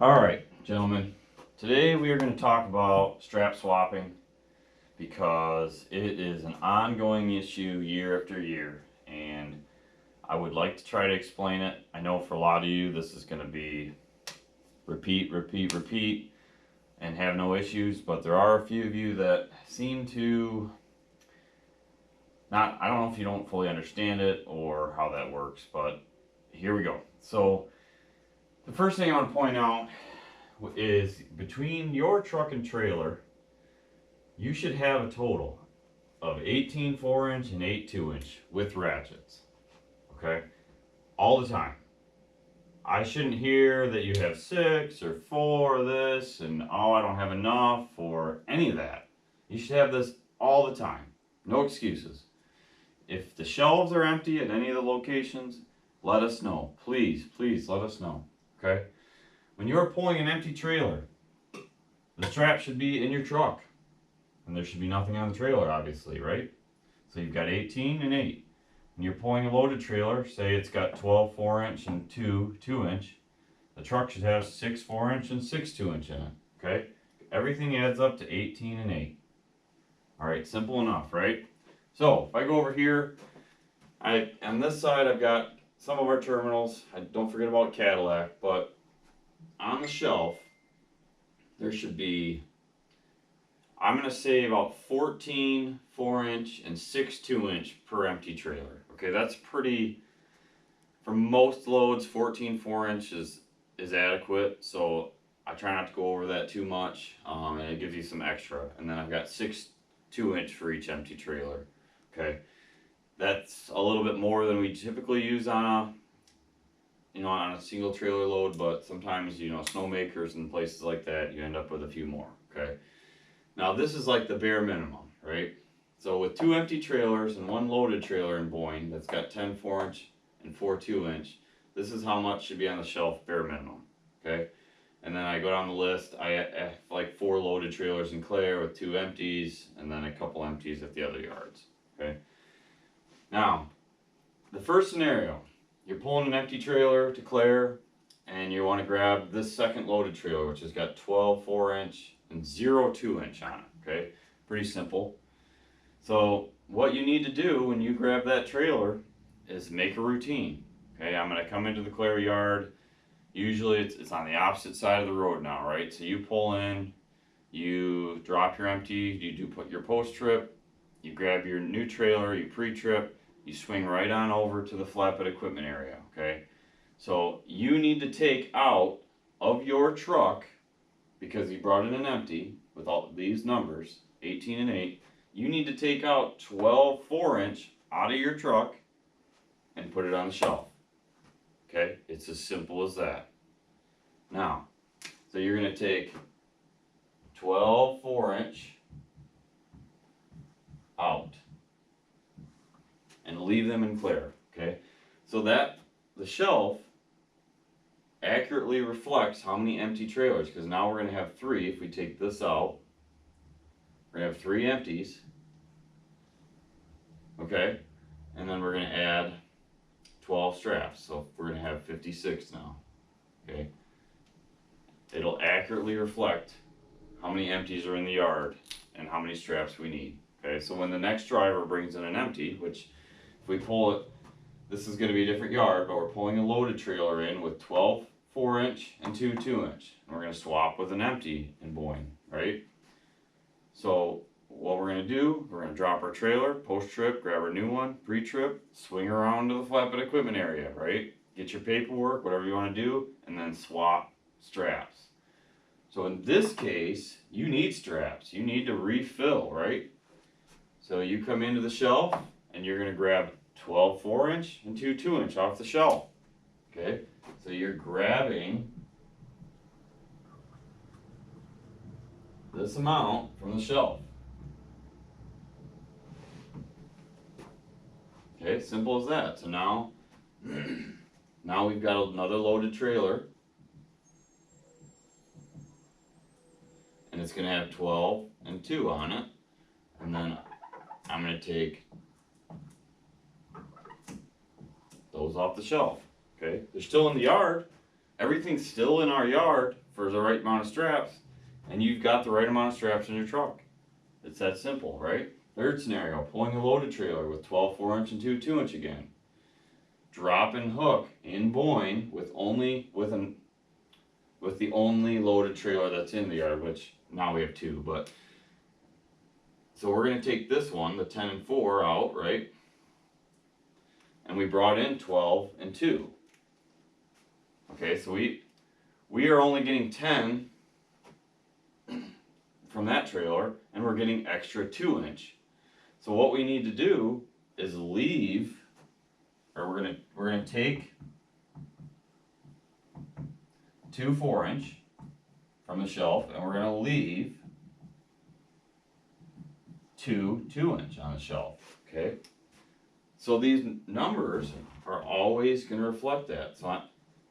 Alright, gentlemen, today we are going to talk about strap swapping because it is an ongoing issue year after year, and I would like to try to explain it. I know for a lot of you this is going to be repeat, repeat, repeat, and have no issues, but there are a few of you that seem to not, I don't know if you don't fully understand it or how that works, but here we go. So, the first thing I want to point out is between your truck and trailer, you should have a total of 18 4-inch and 8 2-inch with ratchets. Okay? All the time. I shouldn't hear that you have 6 or 4 of this and oh, I don't have enough or any of that. You should have this all the time. No excuses. If the shelves are empty at any of the locations, let us know. Please, please let us know. Okay? When you're pulling an empty trailer, the strap should be in your truck. And there should be nothing on the trailer, obviously, right? So you've got 18 and 8. When you're pulling a loaded trailer, say it's got 12 4-inch and 2 2-inch, the truck should have 6 4-inch and 6 2-inch in it, okay? Everything adds up to 18 and 8. Alright, simple enough, right? So, if I go over here, on this side I've got some of our terminals. Don't forget about Cadillac, but on the shelf, there should be, I'm going to say about 14 4-inch and 6 2-inch per empty trailer. Okay, that's pretty, for most loads, 14 4-inch is adequate. So I try not to go over that too much, and it gives you some extra. And then I've got 6 2-inch for each empty trailer. Okay, that's a little bit more than we typically use on a single trailer load, but sometimes, snowmakers and places like that, you end up with a few more. Okay. Now this is like the bare minimum, right? So with 2 empty trailers and 1 loaded trailer in Boyne that's got 10 4-inch and 4 2-inch, this is how much should be on the shelf, bare minimum, okay? And then I go down the list, I have like 4 loaded trailers in Clare with 2 empties, and then a couple empties at the other yards, okay? Now, the first scenario, you're pulling an empty trailer to Clare, and you want to grab this second loaded trailer, which has got 12 4-inch and 0 2-inch on it, okay? Pretty simple. So what you need to do when you grab that trailer is make a routine. Okay, I'm going to come into the Clare yard. Usually it's on the opposite side of the road now, right? So you pull in, you drop your empty, you do put your post trip, you grab your new trailer, you pre-trip, you swing right on over to the flatbed equipment area, okay? So you need to take out of your truck, because you brought in an empty with all these numbers, 18 and 8, you need to take out 12 4-inch out of your truck and put it on the shelf. Okay? It's as simple as that. Now, so you're going to take 12 4-inch out and leave them in Clare. Okay? So that the shelf accurately reflects how many empty trailers, because now we're going to have 3. If we take this out, we're going to have 3 empties, okay, and then we're going to add 12 straps, so we're going to have 56 now, okay. It'll accurately reflect how many empties are in the yard and how many straps we need, okay. So when the next driver brings in an empty, which if we pull it, this is going to be a different yard, but we're pulling a loaded trailer in with 12 4-inch and 2 2-inch. And we're going to swap with an empty in Boyne, right? So what we're going to do, we're going to drop our trailer, post-trip, grab our new one, pre-trip, swing around to the flatbed equipment area, right? Get your paperwork, whatever you want to do, and then swap straps. So in this case, you need straps. You need to refill, right? So you come into the shelf, and you're going to grab 12 4-inch and 2 2-inch off the shelf. Okay, so you're grabbing this amount from the shelf. Okay, simple as that. So now, now we've got another loaded trailer, and it's going to have 12 and 2 on it, and then I'm going to take those off the shelf. Okay, they're still in the yard, everything's still in our yard for the right amount of straps, and you've got the right amount of straps in your truck. It's that simple, right? Third scenario, pulling a loaded trailer with 12 4-inch and 2 2-inch again. Drop and hook in Boyne with the only loaded trailer that's in the yard, which now we have 2, but so we're going to take this one, the 10 and 4 out, right? And we brought in 12 and 2. Okay, so we are only getting 10 from that trailer, and we're getting extra 2-inch. So what we need to do is leave, or we're gonna take 2 4-inch from the shelf, and we're gonna leave 2 2-inch on the shelf. Okay, so these numbers are always gonna reflect that. So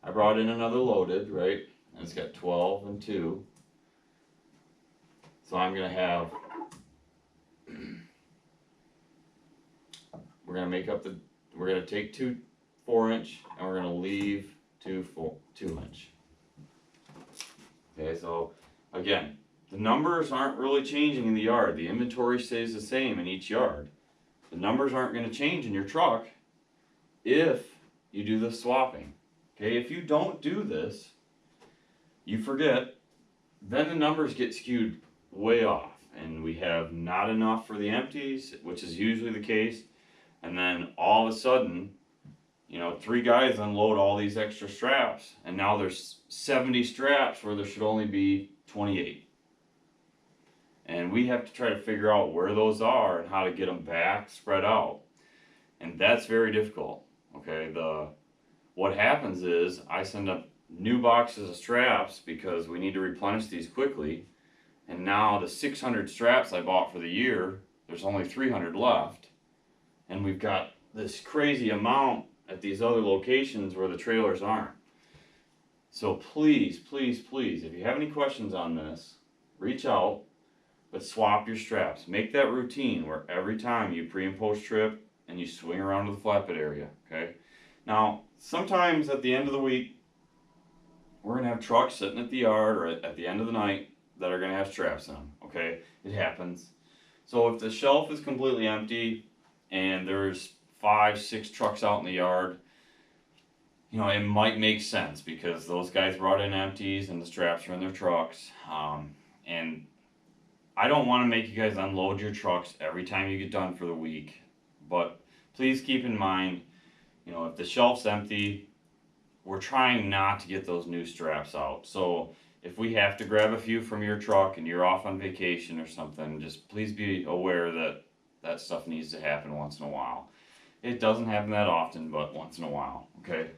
I brought in another loaded, right? And it's got 12 and 2. So I'm gonna have, we're gonna take 2 4-inch and we're gonna leave 2 2-inch. Okay, so again, the numbers aren't really changing in the yard. The inventory stays the same in each yard. The numbers aren't gonna change in your truck if you do the swapping. Okay, if you don't do this, you forget, then the numbers get skewed way off, and we have not enough for the empties, which is usually the case, and then all of a sudden, 3 guys unload all these extra straps, and now there's 70 straps where there should only be 28. And we have to try to figure out where those are and how to get them back spread out. And that's very difficult. Okay, what happens is I send up new boxes of straps because we need to replenish these quickly. And now the 600 straps I bought for the year, there's only 300 left. And we've got this crazy amount at these other locations where the trailers aren't. So please, please, please, if you have any questions on this, reach out, but swap your straps. Make that routine where every time you pre and post trip and you swing around to the flatbed area, okay? Now, sometimes at the end of the week, we're gonna have trucks sitting at the yard or at the end of the night that are gonna have straps in them, okay? It happens. So if the shelf is completely empty and there's 5, 6 trucks out in the yard, it might make sense because those guys brought in empties and the straps are in their trucks. And I don't want to make you guys unload your trucks every time you get done for the week, but please keep in mind, if the shelf's empty, we're trying not to get those new straps out. So if we have to grab a few from your truck and you're off on vacation or something, just please be aware that that stuff needs to happen once in a while. It doesn't happen that often, but once in a while, okay?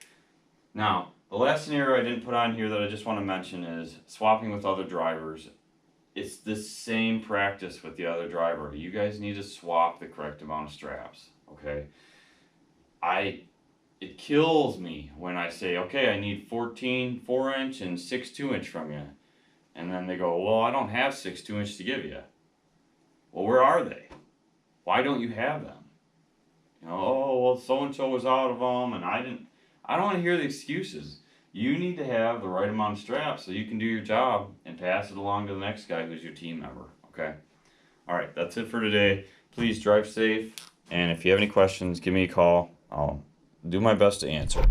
Now, the last scenario I didn't put on here that I just want to mention is swapping with other drivers. It's the same practice with the other driver. You guys need to swap the correct amount of straps, okay? It kills me when I say, okay, I need 14 4-inch and 6 2-inch from you. And then they go, well, I don't have 6 2-inch to give you. Well, where are they? Why don't you have them? Oh, well, so-and-so was out of them and I didn't. I don't want to hear the excuses. You need to have the right amount of straps so you can do your job and pass it along to the next guy who's your team member, okay? All right, that's it for today. Please drive safe, and if you have any questions, give me a call. I'll do my best to answer.